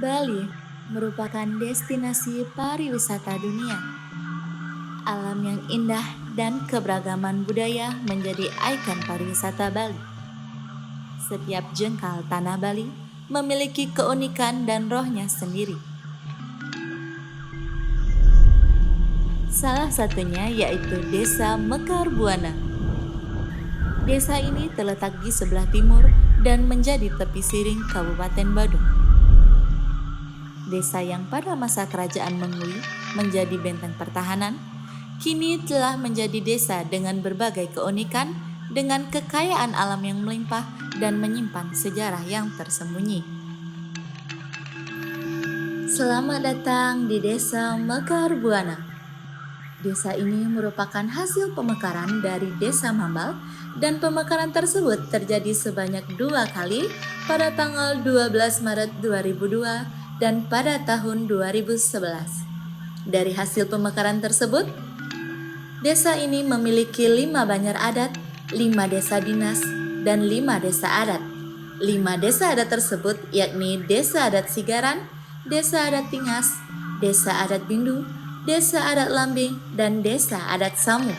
Bali merupakan destinasi pariwisata dunia. Alam yang indah dan keberagaman budaya menjadi ikon pariwisata Bali. Setiap jengkal tanah Bali memiliki keunikan dan rohnya sendiri. Salah satunya yaitu Desa Mekar Buana. Desa ini terletak di sebelah timur dan menjadi tepi siring Kabupaten Badung. Desa yang pada masa kerajaan Mengui menjadi benteng pertahanan, kini telah menjadi desa dengan berbagai keunikan, dengan kekayaan alam yang melimpah dan menyimpan sejarah yang tersembunyi. Selamat datang di Desa Mekar Buana. Desa ini merupakan hasil pemekaran dari Desa Mambal, dan pemekaran tersebut terjadi sebanyak 2 kali pada tanggal 12 Maret 2002 dan pada tahun 2011. Dari hasil pemekaran tersebut, desa ini memiliki 5 banjar adat, 5 desa dinas, dan 5 desa adat. 5 desa adat tersebut yakni Desa Adat Sigaran, Desa Adat Tingas, Desa Adat Bindu, Desa Adat Lambing, dan Desa Adat Samu.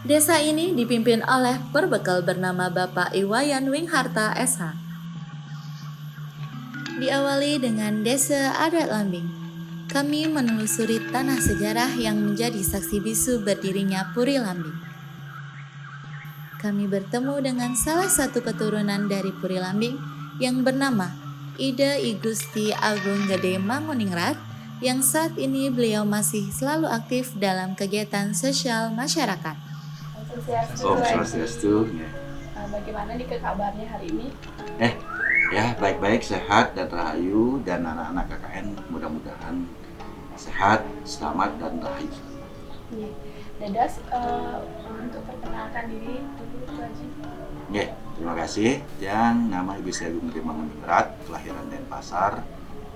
Desa ini dipimpin oleh perbekal bernama Bapak Iwayan Wingharta SH. Diawali dengan Desa Adat Lambing. Kami menelusuri tanah sejarah yang menjadi saksi bisu berdirinya Puri Lambing. Kami bertemu dengan salah satu keturunan dari Puri Lambing yang bernama Ida I Gusti Agung Gede Manguningrat, yang saat ini beliau masih selalu aktif dalam kegiatan sosial masyarakat. Om Swastiastu. Bagaimana nih kabarnya hari ini? Ya baik-baik, sehat dan rahayu, dan anak-anak KKN mudah-mudahan sehat, selamat dan rahayu. Dadas, untuk perkenalkan diri dulu itu aja. Terima kasih. Yang nama Ibu saya Agung Gede Manguningrat, kelahiran Denpasar,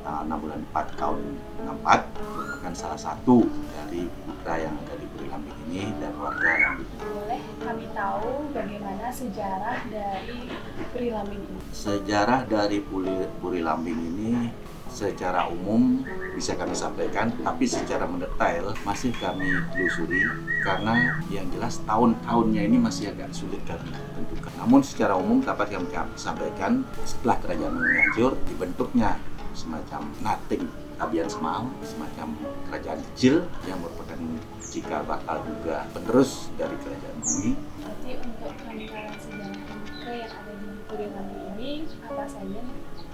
tanggal 6 bulan 4 tahun 64, merupakan salah satu dari putra yang ada di Puri Lambing ini dan warga Lambing. Boleh kami tahu bagaimana sejarah dari Puri Lambing ini? Sejarah dari Puri Lambing ini secara umum bisa kami sampaikan, tapi secara mendetail masih kami telusuri karena yang jelas tahun-tahunnya ini masih agak sulit kami tentukan. Namun secara umum dapat kami sampaikan, setelah kerajaan hancur dibentuknya semacam Nating Kabian Semau, semacam kerajaan kecil yang merupakan cikal bakal juga penerus dari kerajaan Mengui. Berarti untuk rangkaian sejarah yang ada di Puri Lambing ini apa saja?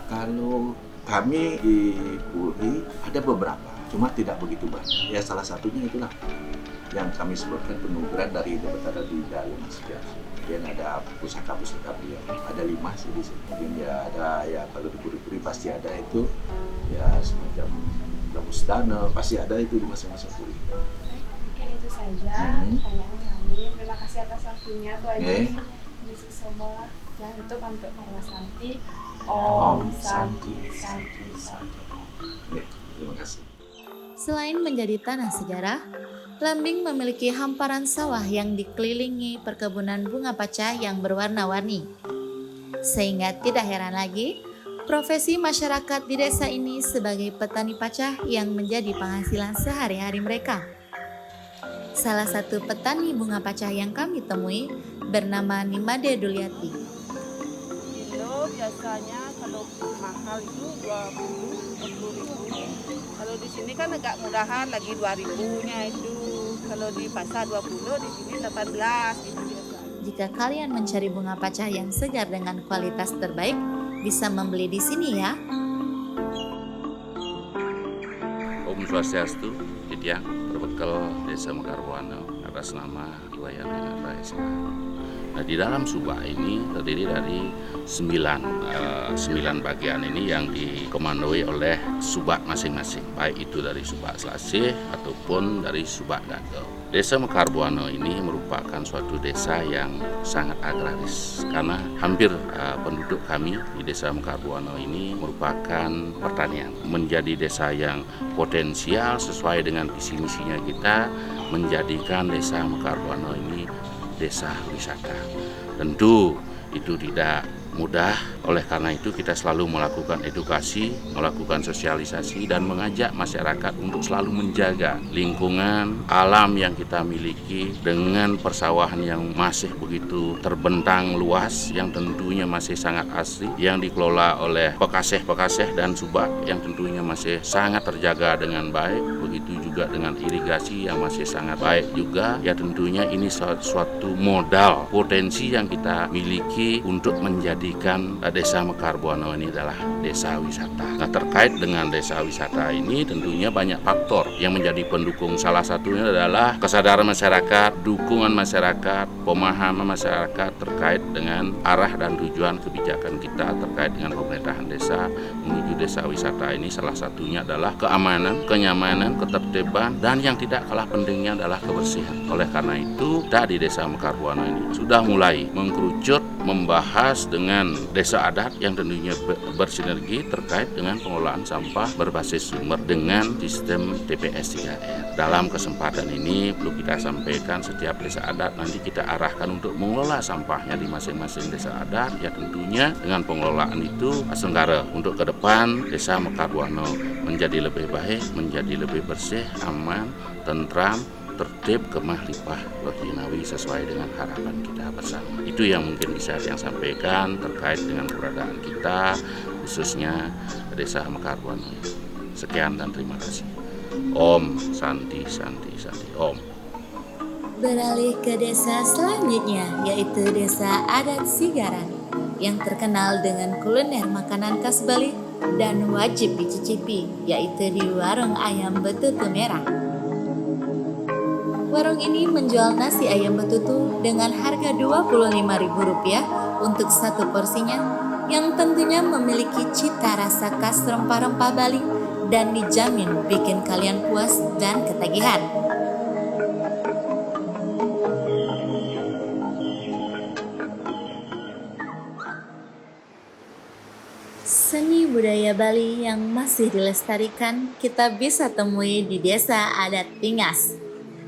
Kalau kami di Puri ada beberapa, cuma tidak begitu banyak. Ya salah satunya itulah yang kami sebutkan penuturan dari Ida Betara di dalam sejarah. Kemudian ada pusaka-pusaka beliau, ada 5 sih di sini. Kemudian ya ada, ya kalau di Puri-Puri pasti ada itu, ya semacam Gabus Dana, pasti ada itu di masing-masing Puri. Mungkin itu saja pertanyaan kami. Terima kasih atas waktunya Bu Aji. Yesus semua, jangan lupa untuk Marwa Santi. Om Santi, Santi, Santi. Terima kasih. Selain menjadi tanah sejarah, Lambing memiliki hamparan sawah yang dikelilingi perkebunan bunga paca yang berwarna-warni. Sehingga tidak heran lagi, profesi masyarakat di desa ini sebagai petani paca yang menjadi penghasilan sehari-hari mereka. Salah satu petani bunga paca yang kami temui bernama Nimade Duliati. Kilo biasanya kalau mahal itu 20-40 ribu. Kalau di sini kan agak mudahan lagi 2.000-nya itu. Kalau di pasar 20, di sini 18 gitu biasa. Jika kalian mencari bunga paca yang segar dengan kualitas terbaik, bisa membeli di sini ya. Om Swastiastu, Didiang, berbekal Desa Mekar Buana atas nama Iwayan Wingharta SH. Nah, di dalam subak ini terdiri dari 9 bagian ini yang dikomandoi oleh subak masing-masing, baik itu dari subak Selasih ataupun dari subak Gagel. Desa Mekar Buana ini merupakan suatu desa yang sangat agraris karena hampir penduduk kami di Desa Mekar Buana ini merupakan pertanian. Menjadi desa yang potensial sesuai dengan visi misinya kita menjadikan Desa Mekar Buana ini desa wisata. Tentu itu tidak mudah. Oleh karena itu kita selalu melakukan edukasi, melakukan sosialisasi dan mengajak masyarakat untuk selalu menjaga lingkungan alam yang kita miliki dengan persawahan yang masih begitu terbentang luas, yang tentunya masih sangat asri, yang dikelola oleh pekaseh-pekaseh dan subak yang tentunya masih sangat terjaga dengan baik. Begitu juga dengan irigasi yang masih sangat baik juga. Ya tentunya ini suatu modal potensi yang kita miliki untuk menjadikan Desa Mekar Buana ini adalah desa wisata. Nah, terkait dengan desa wisata ini tentunya banyak faktor yang menjadi pendukung. Salah satunya adalah kesadaran masyarakat, dukungan masyarakat, pemahaman masyarakat terkait dengan arah dan tujuan kebijakan kita terkait dengan pemerintahan desa menuju desa wisata ini. Salah satunya adalah keamanan, kenyamanan, ketertiban, dan yang tidak kalah pentingnya adalah kebersihan. Oleh karena itu, kita di Desa Mekar Buana ini sudah mulai mengkerucut membahas dengan desa adat yang tentunya bersinergi terkait dengan pengelolaan sampah berbasis sumber dengan sistem TPS 3R. Dalam kesempatan ini perlu kita sampaikan setiap desa adat nanti kita arahkan untuk mengelola sampahnya di masing-masing desa adat. Ya tentunya dengan pengelolaan itu sementara untuk ke depan Desa Mekar Buana menjadi lebih baik, menjadi lebih bersih, aman, tentram, tertib, kemah, limpah, berjinawi sesuai dengan harapan kita bersama. Itu yang mungkin bisa saya sampaikan terkait dengan keberadaan kita, khususnya Desa Mekar Buana. Sekian dan terima kasih. Om Santi Santi Santi Om. Beralih ke desa selanjutnya, yaitu Desa Adat Sigaran, yang terkenal dengan kuliner makanan khas Bali dan wajib dicicipi, yaitu di Warung Ayam Betutu Merah. Warung ini menjual nasi ayam betutu dengan harga Rp25.000 untuk satu porsinya, yang tentunya memiliki cita rasa khas rempah-rempah Bali dan dijamin bikin kalian puas dan ketagihan. Seni budaya Bali yang masih dilestarikan kita bisa temui di Desa Adat Pingas.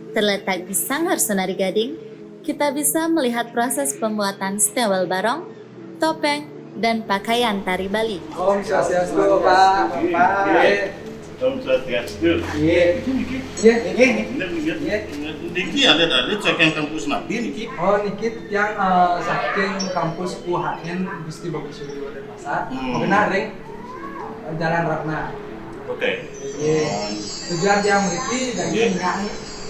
Terletak di Sanggar Sonari Gading, kita bisa melihat proses pembuatan stewel barong, topeng, dan pakaian tari Bali. Om Swastiastu, Pak. Om Swastiastu. Iya. Niki ada ceking kampus Nabi niki. Oh, niki yang saking kampus UHN Gusti Bagus Sudiwo Denpasar. Benar, Ring. Jalan Ratna. Oke. Iya. Tujuan yang mriki dan nyanyi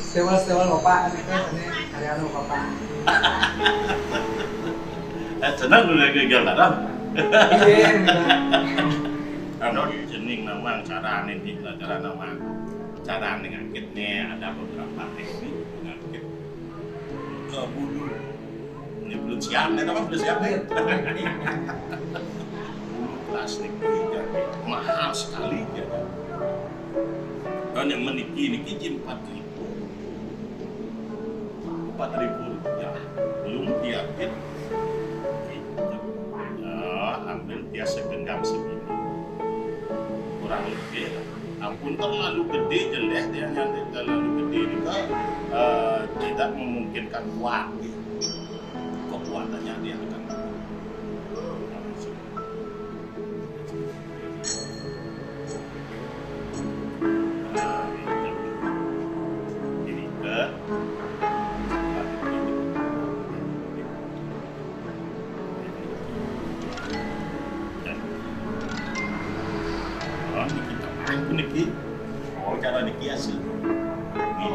stewel-stewel Bapak itu ini karya Bapak. Senang udah gagal dalam. Iya. Ano jening nama cara nanti cara nama cara ngangkitnya ada beberapa teknik ngangkit bulu. Ini belum siap, nih nama belum siap nih. Bulu plastik jadi mahal sekali jadi. Dan yang meniki jam 4.000 rupiah belum diapit. Ambil dia segenggam segini kurang lebih ampun terlalu gede jelek dia yang terlalu gede juga tidak memungkinkan kuat kekuatannya dia akan diikat. Niki, cara niki asli. Ini.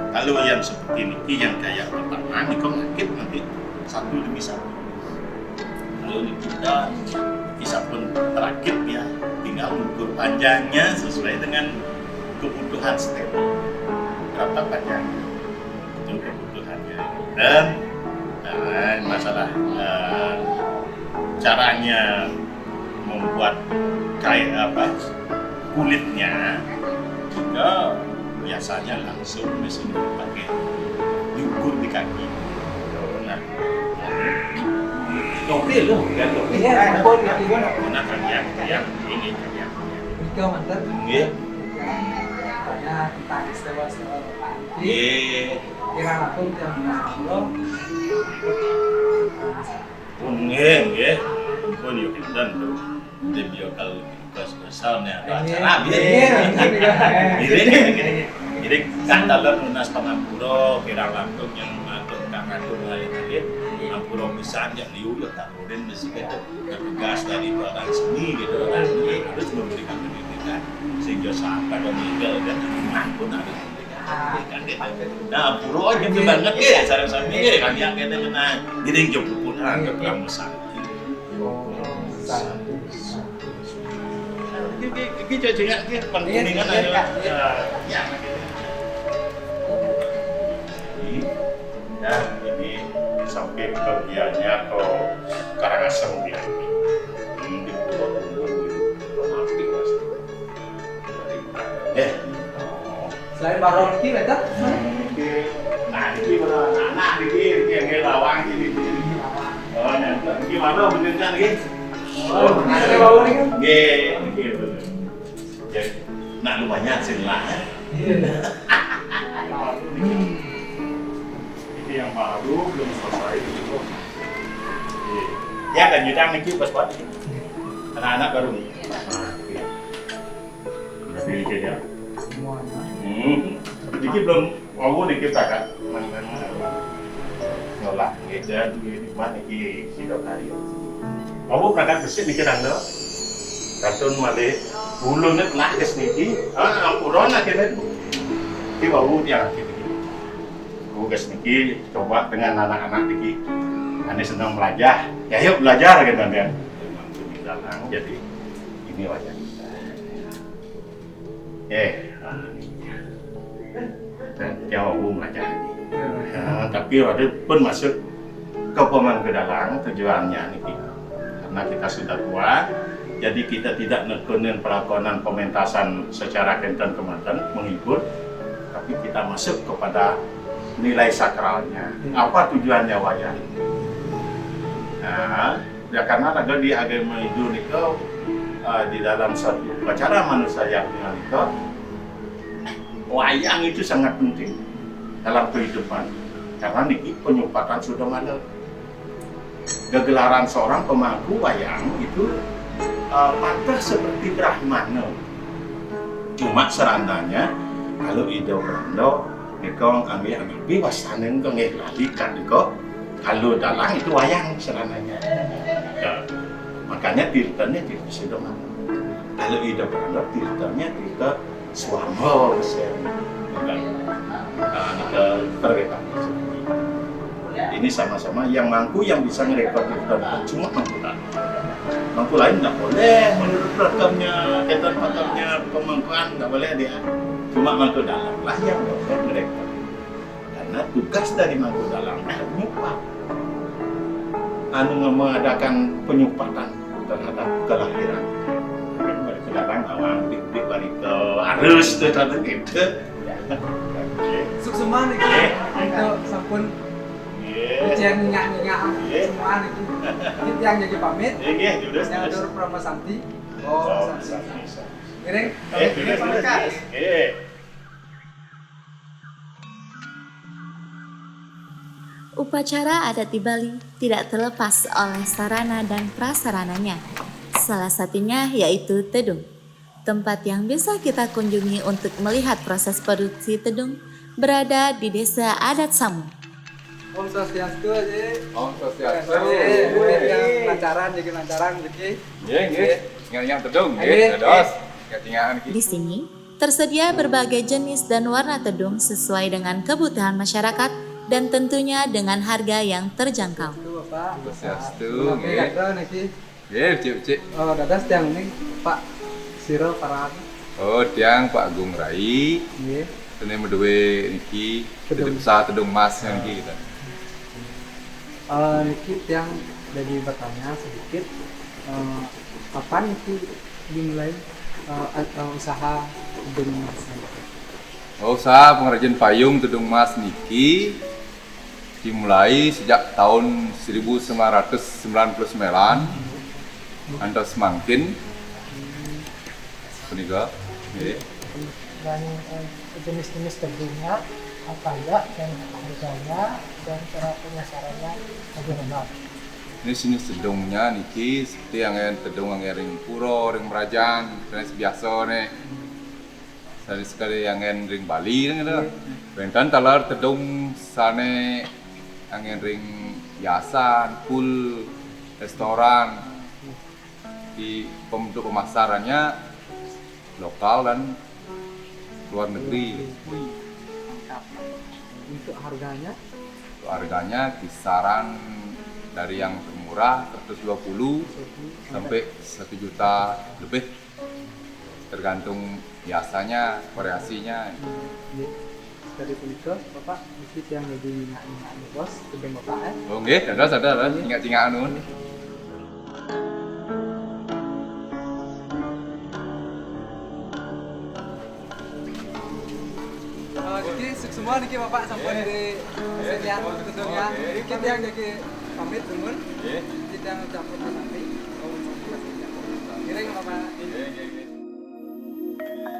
Kalau yang seperti niki yang kayak pertama, niki ngakit nanti satu demi satu. Kalau niki kita pun terakit ya, tinggal ukur panjangnya sesuai dengan kebutuhan step. Berapa panjangnya? Itu kebutuhannya. Dan masalah caranya membuat kayak kulitnya juga biasanya langsung mesin pakai diukur di kaki. Nah, topi loh, kan topi. Iya, pun gimana? Nah, kalian ini kalian. Ika mantap. Iya. Kalian kita istiwa-istiwa nanti. Nggih. Kira aku tiang ngobrol. Nggih. Pun yo kinten tuh. Dia biokal besar-besarnya ada acara Jadi kan dalam lunas pangapura kira langkung yang ngatur kang ngatur lain-lain pangapura besar yang liu ya tak kemudian mesti itu tugas dari orang seni gitu kan harus memberikan pendidikan sehingga sampai meninggal dan anak pun harus pendidikan gitu. Nah pura aja banget ya sarang-sarang ini kan yang kita menang jadi jauh pun ke kamu sakti. Ini cocoknya pentingan aja. Ya. Dan ini sampai bagiannya ke Karangasem dia. Di Pulau Api mas. Selain Baron Ki, beta. Nah, ini mana anak ini yang ngelawang ini. Oh, nanti gimana benernya lagi? Oh, Ada bawah ini kan? Gitu. Jadi, nak lumayan sih lah. Ini yang baru belum selesai itu. Ya kan nyudang nih pas buat ini. Anak-anak baru nih. Berarti ini ya. Jadi belum mau nih kita kan. Nolak ngejar di mana ki sidok hari. Kamu berangkat bersih nih kira-kira. Katun male bulunnya telah kes niki. Ampuran akhirnya di bawah dia gitu. Kes niki coba dengan anak-anak niki. Ane senang belajar. Ya yuk belajar gitu kan. Memang jadi ini wajah kita. Dan jauh belajar lagi. Tapi ada pun masuk ke Pemanggedalang tujuannya niki. Karena kita sudah tua, jadi kita tidak nekunin pelakonan pementasan secara kenten-kementen menghibur, tapi kita masuk kepada nilai sakralnya. Apa tujuannya wayang? Nah, ya karena ada di agama Hindu niko di dalam suatu upacara manusia yang niko, wayang itu sangat penting dalam kehidupan. Karena niki penyumpatan sudah ada. Kegelaran seorang pemangku wayang itu pantas seperti Brahmana. Cuma serandanya kalau ide berando niko ambil wasanen kau ngelalikan niko kalau dalang itu wayang serandanya. Ya, makanya tirtanya tirta sedoma. Kalau ide berando tirtanya tirta swamba besar. Niko pergetan. Ini sama-sama yang mangku yang bisa ngerekod tirta cuma mangku dalang. Mangku lain nggak boleh menurut programnya, ketentuannya pemangkuan nggak boleh dia. Cuma mangku dalam lah yang boleh mereka. Karena tugas dari mangku dalam penyupat, mengadakan penyupatan terhadap kelahiran. Mangku dalam awang dik wanita harus terhadap itu. Suksema nih untuk sampun ujian nyak semua nih. Kita yang jadi pamit. Yang ada Pramasanti. Oh, Santi. Ngiring. Upacara adat di Bali tidak terlepas oleh sarana dan prasarananya. Salah satunya yaitu tedung. Tempat yang bisa kita kunjungi untuk melihat proses produksi tedung berada di Desa Adat Samu. Om Swastiastu aja. Om Swastiastu. Lancaran jadi lancaran jadi. Nggih. Yang tedung nggih, terus. Ketinggalan iki. Di sini tersedia berbagai jenis dan warna tedung sesuai dengan kebutuhan masyarakat dan tentunya dengan harga yang terjangkau. Bapak. Swastiastu nggih. Nggih, cik. Oh, dadas tiang ini Pak Siro Farhan. Oh, tiang Pak Agung Rai. Nggih. Ini medewe niki tedung mas niki kita. Niki yang jadi bertanya sedikit, kapan itu dimulai atau usaha tedung mas? Usaha pengrajin payung tedung mas niki dimulai sejak tahun 1999 antar semakin. Penikah. Dan jenis-jenis tebunya apa aja dan harganya dan cara pemasarannya bagaimana. Ini sini tedungnya niki seperti yang tedung yang ring puro, ring merajang, dan biasa nih. Sekali yang ring Bali gitu. Bentang talar tedung sana yang ring biasa, full restoran. Di untuk pemasarannya lokal dan luar negeri. Untuk harganya? Untuk harganya kisaran dari yang termurah 120 sampai 1 juta lebih, tergantung biasanya variasinya. Dari punika Bapak mesti yang lebih minyak bos kedeng Bapak Oh nggih, ada tinggal anu. Jadi semua niki Bapak sampun di sedian tentunya. Kita yang jadi pamit teman. Kita yang ucapkan nanti. Kira Bapak.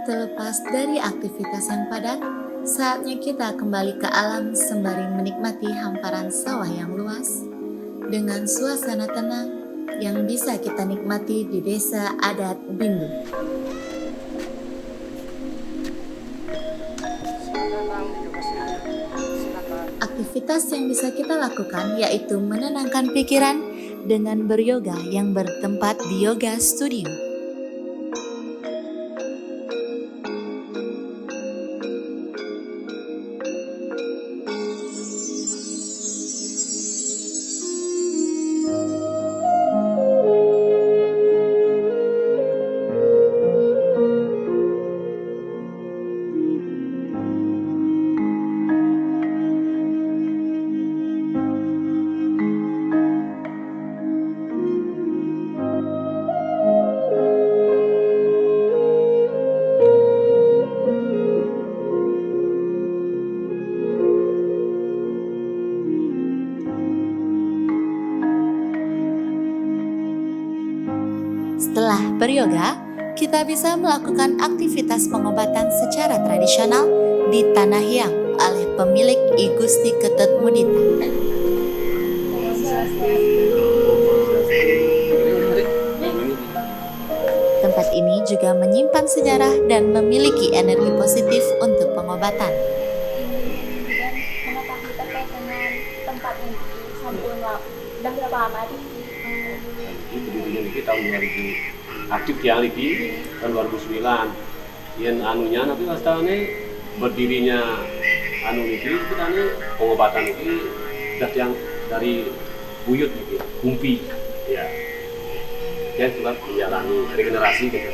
Terlepas dari aktivitas yang padat, saatnya kita kembali ke alam sembari menikmati hamparan sawah yang luas dengan suasana tenang yang bisa kita nikmati di desa adat Bindu. Aktivitas yang bisa kita lakukan yaitu menenangkan pikiran dengan beryoga yang bertempat di Yoga Studio. Setelah beryoga, kita bisa melakukan aktivitas pengobatan secara tradisional di Tanah Hyang oleh pemilik I Gusti Ketut Mudita. Tempat ini juga menyimpan sejarah dan memiliki energi positif untuk pengobatan. Dan mengetahui terkait dengan tempat ini sampun udah berapa lama di berdirinya ini tahun 2000 aktif yang lagi tahun 2009 yang anunya nanti pastinya berdirinya anu ini sebenarnya pengobatan ini sudah yang dari buyut ini kumpi ya dia sudah menjalani regenerasi gitu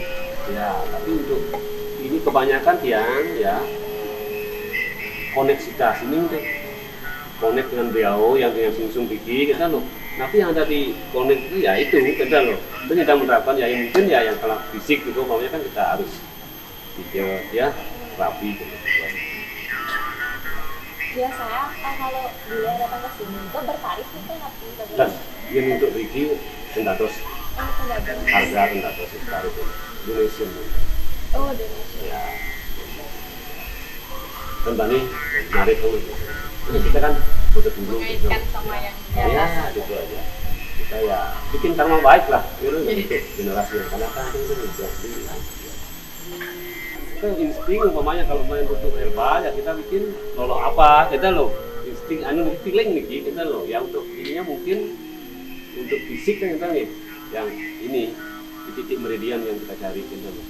ya, tapi untuk ini kebanyakan tiang ya koneksitas ini untuk konek dengan beliau yang dengan sungsung gigi kita loh. Tapi yang ada di konek itu ya itu kita loh. Itu kita menerapkan ya yang mungkin ya yang kalau fisik itu pokoknya kan kita harus video ya rapi gitu. biasanya kalau dia datang ke sini itu bertarif itu nanti Dan ini untuk Riki tendados harga tendados tarif donation. Oh, donation. Ya. Tentang ini menarik tuh. Kita kan butuh dulu mengaitkan sama yang ya gitu aja. Kita ya bikin karma baik lah gitu untuk generasi yang akan datang itu jadi kita insting umpamanya kalau main untuk herbal ya kita bikin lolo apa kita loh insting anu feeling nih kita loh yang untuk ininya mungkin untuk fisik kan kita nih yang ini di titik meridian yang kita cari kita loh.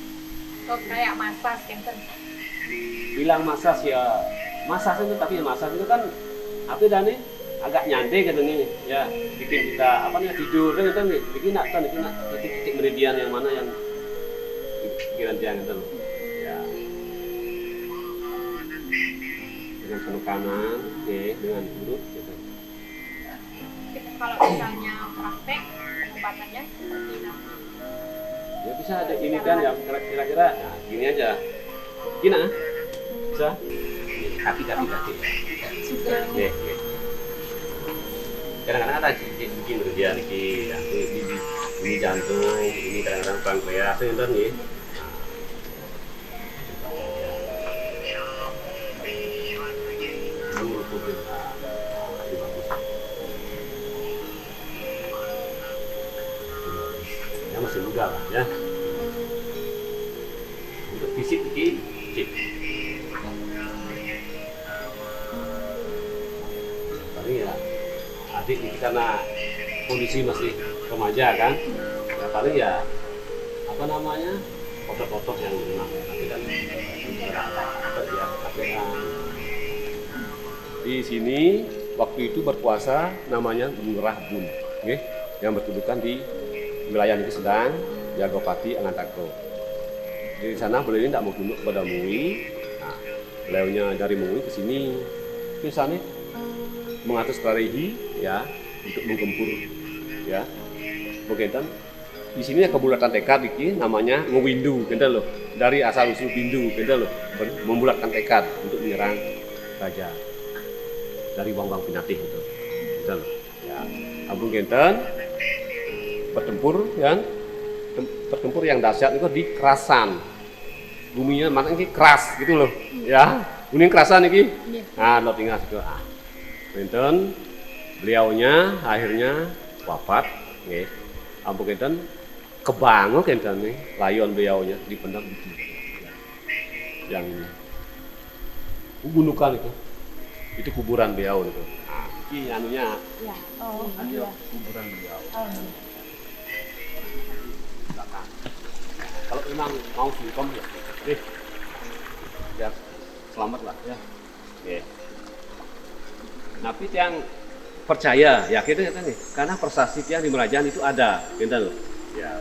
Oh, kayak massage kan Bilang massage ya massage itu tapi massage itu kan apa dane agak nyantai gitu nih ya bikin kita apa nih tidur kan nih bikin titik meridian yang mana yang pikiran jangan itu loh ya dengan penuh kanan dengan urut gitu. Kalau misalnya praktek pengobatannya seperti nanti Ya bisa ada ini kan ya kira-kira nah, gini aja gini bisa kaki ya. Kadang-kadang ada bikin dia nih ini jantung ini kadang-kadang pankreas itu nih seluruh pemerintah. Itu bagus. Ya masih muda lah ya. Untuk fisik ini cip. Paling ya adik ini karena kondisi masih remaja kan, ya paling ya apa namanya otot-otot yang lemah. Tapi kan kerja KPA. Di sini waktu itu berpuasa namanya Gunung Rahbun, okay? Yang berkedudukan di wilayah Negeri Sedang, Jagopati, Angantakro. Di sana beliau ini tidak mau tunduk pada Mui. Nah, beliaunya dari Mui ke sini, ke sana mengatur strategi ya untuk menggempur ya. Mungkin di sini kebulatan tekad ini namanya ngewindu, gitu loh. Dari asal usul bindu, gitu loh. Membulatkan tekad untuk menyerang raja dari Wang Pinatih itu, gitu loh. Ya, Abu Genten bertempur kan, bertempur yang dahsyat itu di Kerasan. Buminya mana ini keras gitu loh, ya. Kuning kerasan ini. Nah, lo tinggal situ. Genten beliaunya akhirnya wafat, nggih. Ampun Genten kebangun Genten nih, layon beliaunya dipendam itu. Yang gundukan itu. Itu kuburan beliau itu. Nah, ini anunya. Ya. Oh, iya. Kuburan beliau. Oh, iya. Kalau memang mau sungkem ya, biar selamat lah ya. Oke. Tapi yang percaya, yakin ya kan nih, karena prestasi yang di Merajaan itu ada, gitu loh. Ya.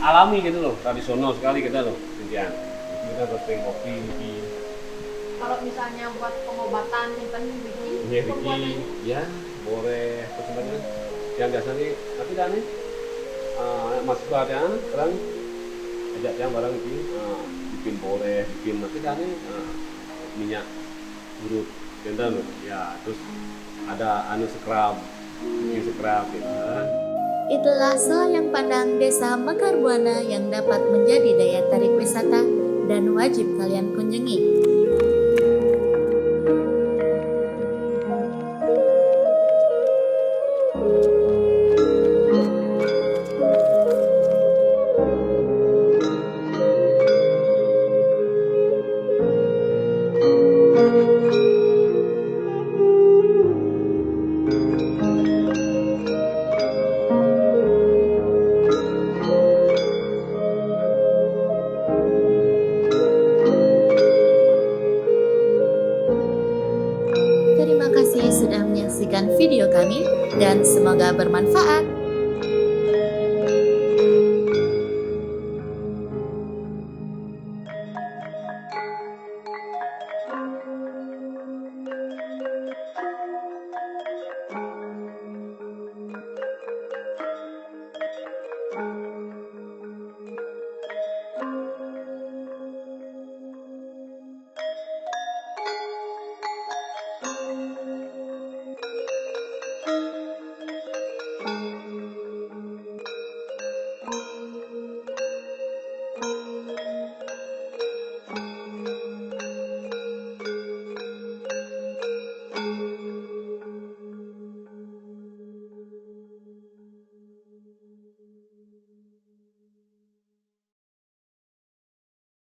Alami gitu loh, tradisional sekali kita loh, Indian. Kita berpeng kopi, Wiki. Kalau misalnya buat pengobatan simpen Wiki, Iya Wiki, ya boleh. Terus sebenarnya yang biasa nih, tapi kan nih masuk ya, sekarang ajak yang barang Wiki, bikin boleh, bikin tapi kan nih minyak urut, gitu loh. Ya, terus ada anu scrub, bikin scrub gitu. Itulah selayang pandang Desa Mekar Buana yang dapat menjadi daya tarik wisata dan wajib kalian kunjungi. Terima kasih sudah menyaksikan video kami dan semoga bermanfaat.